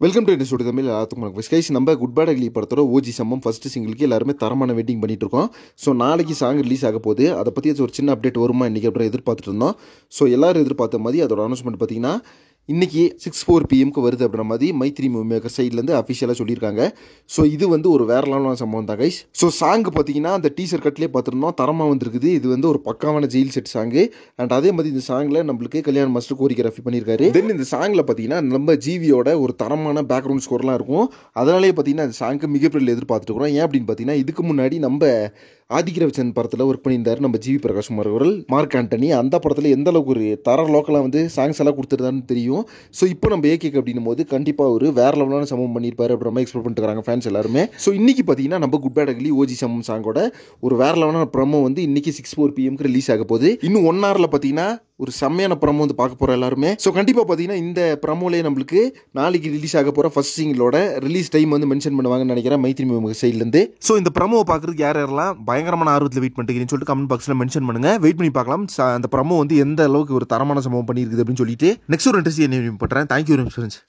Welcome to studio Tamil. எல்லாத்துக்கும் guys, நம்ம good bad ugly படத்தோட ஓஜி சம்மம் ஃபர்ஸ்ட் சிங்கிளுக்கு எல்லாருமே தரமான வெயிட்டிங் பண்ணிட்டு இருக்கோம். ஸோ நாளைக்கு சாங் ரிலீஸ் ஆக போகுது. அதை பற்றி ஒரு சின்ன அப்டேட் வருமா இன்றைக்கி அப்புறம் எதிர்பார்த்துட்டு இருந்தோம். ஸோ எல்லாரும் எதிர்பார்த்த மாதிரி அதோட அனௌன்ஸ்மெண்ட் பார்த்தீங்கன்னா இன்றைக்கி 6:04 PM வருது அப்படின்ற மாதிரி மைத்ரி மூவி மேக்கர் சைட்லேருந்து அஃபிஷியலாக சொல்லியிருக்காங்க. ஸோ இது ஒரு வேற லெவலான சம்பவம் தான் கைஸ். ஸோ சாங் பார்த்தீங்கன்னா அந்த டீசர் கட்லேயே பார்த்துருந்தோம், தரமாக வந்திருக்குது. இது ஒரு பக்காவான ஜெயில் செட் சாங்கு. அண்ட் அதே மாதிரி இந்த சாங்கில் நம்மளுக்கு கல்யாண் மாஸ்டர் கோரியோகிராஃபி பண்ணியிருக்காரு. தென் இந்த சாங்கில் பார்த்தீங்கன்னா நம்ம ஜிவியோட ஒரு தரமான பேக்ரவுண்ட் ஸ்கோர்லாம் இருக்கும். அதனாலே பார்த்தீங்கன்னா அந்த சாங்க்கு மிகப்பெரிய எதிர்பார்த்துட்டு இருக்கிறோம். ஏன் அப்படின்னு பார்த்தீங்கன்னா இதுக்கு முன்னாடி நம்ம ஆதித்யரவிச்சந்திரன் படத்தில் ஒர்க் பண்ணியிருந்தார் நம்ம ஜிவி பிரகாஷ் குமார் அவர்கள், மார்க் ஆண்டனி. அந்த படத்தில் எந்த அளவுக்கு ஒரு தர லோக்கலாக சாங்ஸ் எல்லாம் கொடுத்துருதான்னு தெரியும். ஸோ இப்போ நம்ம ஏகேக்கு அப்படின்னும் போது கண்டிப்பாக ஒரு வேற லெவலான சம்பவம் பண்ணியிருப்பாரு அப்படின்ற மாதிரி எக்ஸ்பெக்ட் பண்ணிட்டு இருக்காங்க ஃபேன்ஸ் எல்லாருமே. ஸோ இன்னைக்கு பார்த்தீங்கன்னா நம்ம குட் பேட் அக்லி ஓஜி சம்மம் சாங்கோட ஒரு வேற லெவலான ப்ரமோ இன்னைக்கு 6:04 PM ரிலீஸ் ஆக போகுது. இன்னும் 1 hourல பார்த்தீங்கன்னா ஒரு செம்மையான ப்ரமோ பார்க்க போகிறோம் எல்லாருமே. ஸோ கண்டிப்பாக பார்த்தீங்கன்னா இந்த ப்ரமோலேயே நம்மளுக்கு நாளைக்கு ரிலீஸ் ஆக போகிற ஃபர்ஸ்ட் சிங்கிளோட ரிலீஸ் டைம் மென்ஷன் பண்ணுவாங்கன்னு நினைக்கிறேன் மைத்ரி மூவி சைட்லேருந்து. ஸோ இந்த ப்ரமோவை பார்க்குறதுக்கு யாரெல்லாம் பயங்கரமான ஆர்வத்தில் வெயிட் பண்ணிட்டு சொல்லிட்டு கமெண்ட் பாக்ஸில் மென்ஷன் பண்ணுங்க. வெயிட் பண்ணி பார்க்கலாம் அந்த ப்ரமோ எந்த அளவுக்கு ஒரு தரமான சம்பவம் பண்ணியிருக்குது அப்படின்னு சொல்லிட்டு. நெக்ஸ்ட் ஒரு இன்ட்ரெஸ்ட் என்ன பண்ணுறேன். Thank you very much friends.